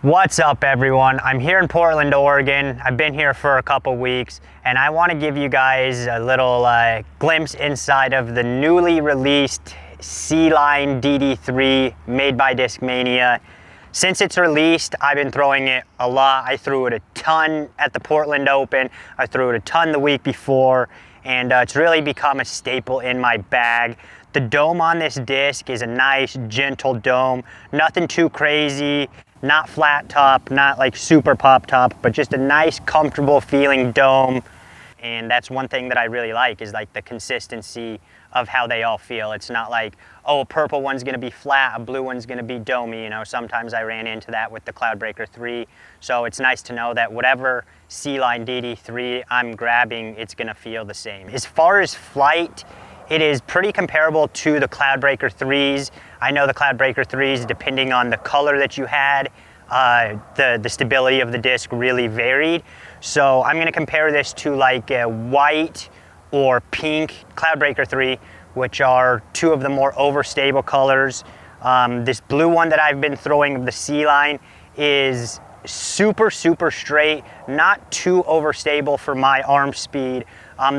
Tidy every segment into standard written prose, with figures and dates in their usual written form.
What's up, everyone? I'm here in Portland, Oregon. I've been here for a couple weeks, and I want to give you guys a little glimpse inside of the newly released C-Line DD3 made by Discmania. Since it's released, I've been throwing it a lot. I threw it a ton at the Portland Open. I threw it a ton the week before, and it's really become a staple in my bag. The dome on this disc is a nice, gentle dome. Nothing too crazy. Not flat top, not like super pop top, but just a nice, comfortable feeling dome. And that's one thing that I really like, is like the consistency of how they all feel. It's not like, oh, a purple one's gonna be flat, a blue one's gonna be domey. You know, sometimes I ran into that with the Cloudbreaker 3. So it's nice to know that whatever C-Line DD3 I'm grabbing, it's gonna feel the same. As far as flight, it is pretty comparable to the Cloudbreaker 3s. I know the Cloudbreaker 3s, depending on the color that you had, the stability of the disc really varied. So I'm gonna compare this to like a white or pink Cloudbreaker 3, which are two of the more overstable colors. This blue one that I've been throwing of the C-Line is super straight, not too overstable for my arm speed.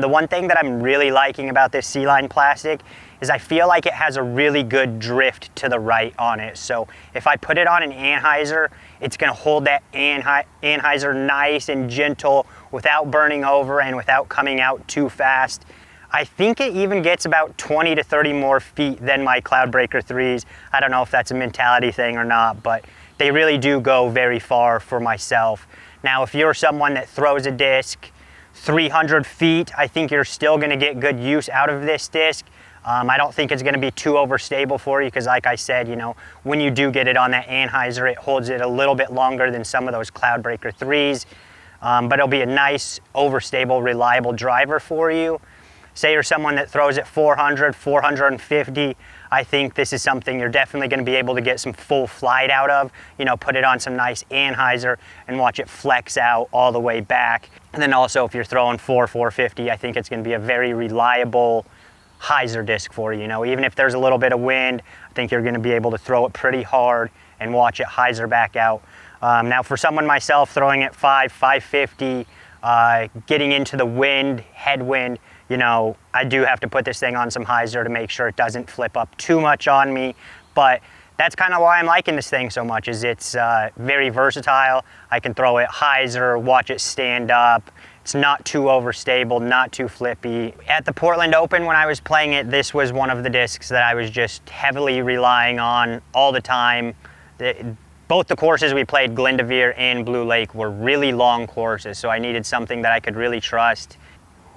The one thing that I'm really liking about this C-Line plastic is I feel like it has a really good drift to the right on it. So if I put it on an Hyzer, it's gonna hold that Hyzer nice and gentle without burning over and without coming out too fast. I think it even gets about 20 to 30 more feet than my Cloudbreaker 3s. I don't know if that's a mentality thing or not, but they really do go very far for myself. Now, if you're someone that throws a disc 300 feet, I think you're still gonna get good use out of this disc. I don't think it's gonna be too overstable for you, because like I said, you know, when you do get it on that Hyzer, it holds it a little bit longer than some of those Cloudbreaker 3s, but it'll be a nice, overstable, reliable driver for you. Say you're someone that throws it 400, 450, I think this is something you're definitely going to be able to get some full flight out of. You know, put it on some nice Hyzer and watch it flex out all the way back. And then also if you're throwing 450, I think it's going to be a very reliable Hyzer disc for you. You know, even if there's a little bit of wind, I think you're going to be able to throw it pretty hard and watch it Hyzer back out. Now for someone myself throwing at 550, getting into the wind, headwind, you know, I do have to put this thing on some Hyzer to make sure it doesn't flip up too much on me. But that's kind of why I'm liking this thing so much, is it's very versatile. I can throw it Hyzer, watch it stand up. It's not too overstable, not too flippy. At the Portland Open, when I was playing it, this was one of the discs that I was just heavily relying on all the time. Both the courses we played, Glendoveer and Blue Lake, were really long courses, so I needed something that I could really trust.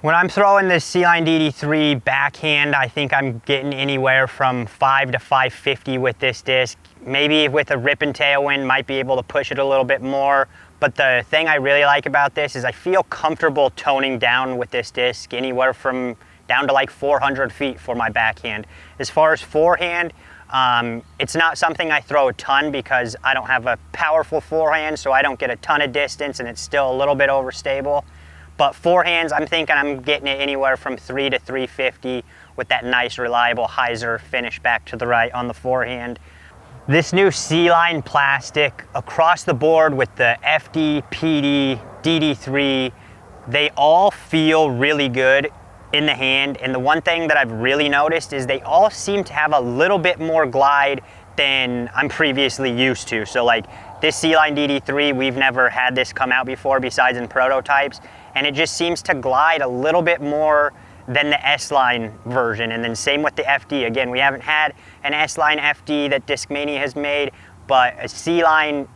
When I'm throwing this C-Line DD3 backhand, I think I'm getting anywhere from 5 to 550 with this disc. Maybe with a rip and tailwind, might be able to push it a little bit more. But the thing I really like about this is I feel comfortable toning down with this disc anywhere from down to like 400 feet for my backhand. As far as forehand, it's not something I throw a ton because I don't have a powerful forehand, so I don't get a ton of distance and it's still a little bit overstable. But forehands, I'm thinking I'm getting it anywhere from 3 to 350 with that nice, reliable Hyzer finish back to the right on the forehand. This new C-Line plastic across the board with the FD, PD, DD3, they all feel really good in the hand. And the one thing that I've really noticed is they all seem to have a little bit more glide than I'm previously used to. So like this C-Line DD3, we've never had this come out before besides in prototypes. And it just seems to glide a little bit more than the S-Line version. And then same with the FD. Again, we haven't had an S-Line FD that Discmania has made, but a C-Line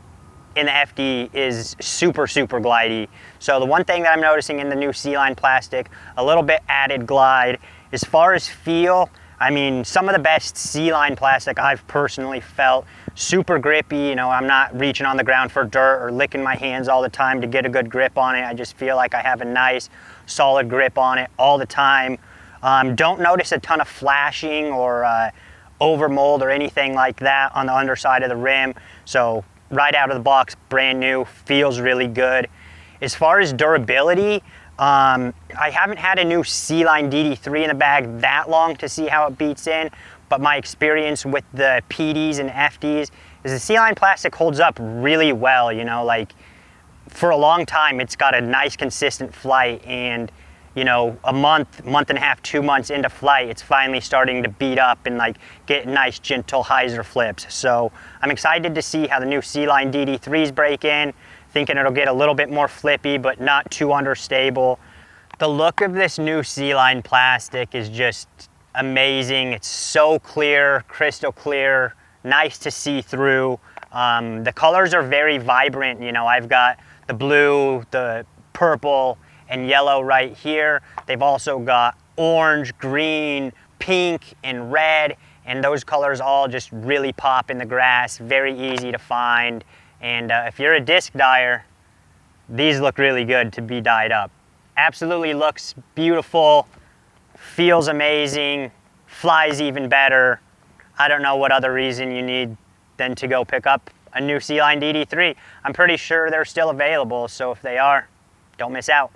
in the FD is super glidey. So the one thing that I'm noticing in the new C-Line plastic, a little bit added glide. As far as feel, I mean, some of the best C-Line plastic I've personally felt. Super grippy, you know, I'm not reaching on the ground for dirt or licking my hands all the time to get a good grip on it. I just feel like I have a nice, solid grip on it all the time. Don't notice a ton of flashing or over mold or anything like that on the underside of the rim. So right out of the box, brand new, feels really good. As far as durability, I haven't had a new C-Line DD3 in the bag that long to see how it beats in, but my experience with the PDs and FDs is the C-line plastic holds up really well, you know, like for a long time it's got a nice consistent flight, and you know, a month and a half, 2 months into flight, it's finally starting to beat up and like get nice gentle Hyzer flips. So I'm excited to see how the new C-line DD3s break in, thinking it'll get a little bit more flippy but not too understable. The look of this new C-line plastic is just amazing. It's so clear, crystal clear, nice to see through. The colors are very vibrant. You know, I've got the blue, the purple, and yellow right here. They've also got orange, green, pink, and red, and those colors all just really pop in the grass, very easy to find. And if you're a disc dyer, these look really good to be dyed up. Absolutely looks beautiful, feels amazing, flies even better. I don't know what other reason you need than to go pick up a new C-line DD3. I'm pretty sure they're still available, so if they are, don't miss out.